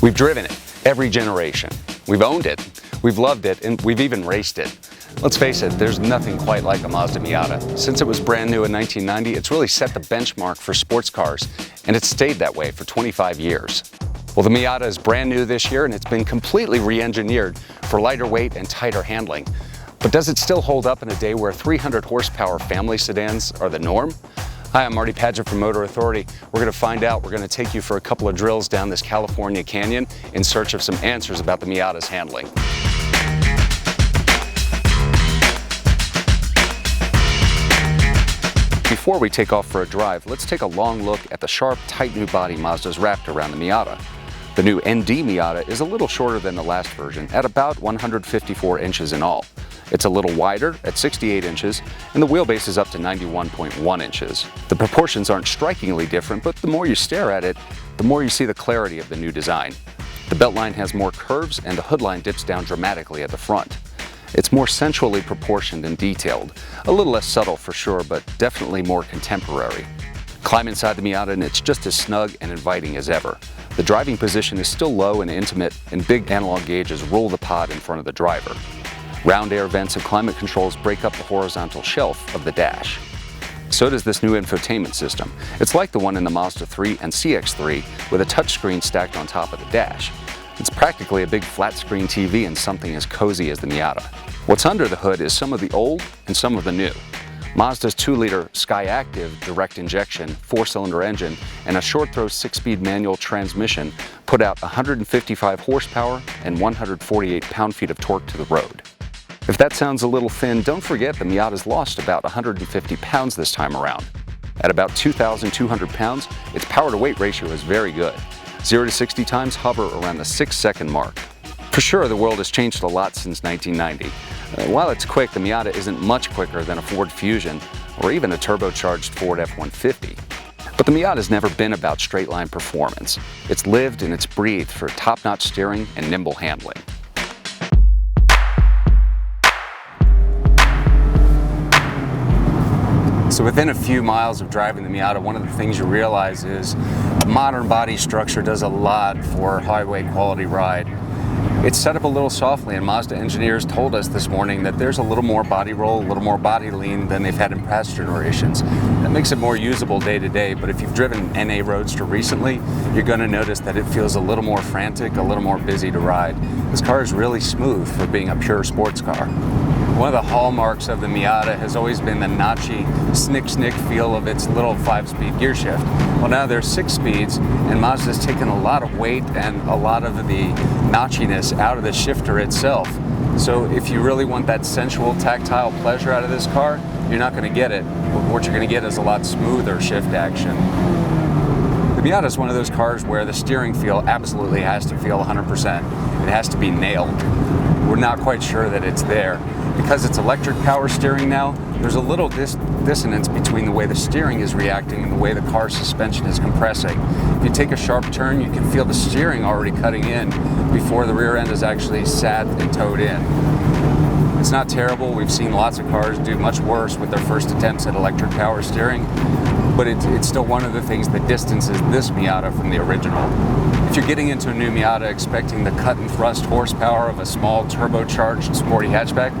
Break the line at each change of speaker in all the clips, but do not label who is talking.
We've driven it every generation. We've owned it, we've loved it, and we've even raced it. Let's face it, there's nothing quite like a Mazda Miata. Since it was brand new in 1990, it's really set the benchmark for sports cars, and it's stayed that way for 25 years. Well, the Miata is brand new this year, and it's been completely re-engineered for lighter weight and tighter handling. But does it still hold up in a day where 300 horsepower family sedans are the norm? Hi, I'm Marty Padgett from Motor Authority. We're going to find out. We're going to take you for a couple of drills down this California canyon in search of some answers about the Miata's handling. Before we take off for a drive, let's take a long look at the sharp, tight new body Mazda's wrapped around the Miata. The new ND Miata is a little shorter than the last version at about 154 inches in all. It's a little wider at 68 inches, and the wheelbase is up to 91.1 inches. The proportions aren't strikingly different, but the more you stare at it, the more you see the clarity of the new design. The beltline has more curves, and the hood line dips down dramatically at the front. It's more sensually proportioned and detailed, a little less subtle for sure, but definitely more contemporary. Climb inside the Miata and it's just as snug and inviting as ever. The driving position is still low and intimate, and big analog gauges rule the pod in front of the driver. Round air vents and climate controls break up the horizontal shelf of the dash. So does this new infotainment system. It's like the one in the Mazda 3 and CX-3 with a touchscreen stacked on top of the dash. It's practically a big flat screen TV in something as cozy as the Miata. What's under the hood is some of the old and some of the new. Mazda's 2-liter Skyactiv direct injection 4-cylinder engine and a short-throw 6-speed manual transmission put out 155 horsepower and 148 pound-feet of torque to the road. If that sounds a little thin, don't forget the Miata's lost about 150 pounds this time around. At about 2,200 pounds, its power-to-weight ratio is very good. 0 to 60 times hover around the 6-second mark. For sure, the world has changed a lot since 1990. While it's quick, the Miata isn't much quicker than a Ford Fusion or even a turbocharged Ford F-150. But the Miata's never been about straight-line performance. It's lived and it's breathed for top-notch steering and nimble handling. So within a few miles of driving the Miata, one of the things you realize is a modern body structure does a lot for a highway quality ride. It's set up a little softly, and Mazda engineers told us this morning that there's a little more body roll, a little more body lean than they've had in past generations. That makes it more usable day to day, but if you've driven an NA Roadster recently, you're going to notice that it feels a little more frantic, a little more busy to ride. This car is really smooth for being a pure sports car. One of the hallmarks of the Miata has always been the notchy, snick feel of its little 5-speed gear shift. Well, now there's 6 speeds, and Mazda's taken a lot of weight and a lot of the notchiness out of the shifter itself. So if you really want that sensual, tactile pleasure out of this car, you're not going to get it. What you're going to get is a lot smoother shift action. The Miata is one of those cars where the steering feel absolutely has to feel 100%. It has to be nailed. We're not quite sure that it's there. Because it's electric power steering now, there's a little dissonance between the way the steering is reacting and the way the car's suspension is compressing. If you take a sharp turn, you can feel the steering already cutting in before the rear end is actually sat and towed in. It's not terrible. We've seen lots of cars do much worse with their first attempts at electric power steering, but it's still one of the things that distances this Miata from the original. If you're getting into a new Miata expecting the cut and thrust horsepower of a small turbocharged sporty hatchback,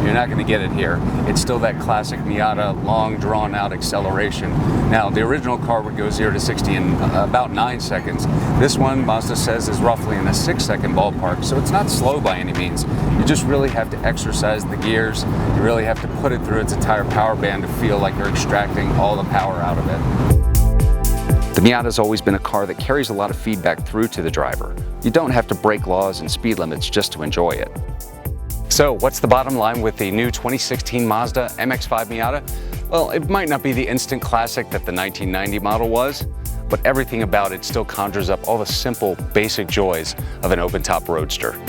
you're not going to get it here. It's still that classic Miata long drawn out acceleration. Now, the original car would go 0 to 60 in about 9 seconds. This one, Mazda says, is roughly in the 6-second ballpark, so it's not slow by any means. You just really have to exercise the gears. You really have to put it through its entire power band to feel like you're extracting all the power out of it. The Miata's always been a car that carries a lot of feedback through to the driver. You don't have to break laws and speed limits just to enjoy it. So what's the bottom line with the new 2016 Mazda MX-5 Miata? Well, it might not be the instant classic that the 1990 model was, but everything about it still conjures up all the simple, basic joys of an open-top roadster.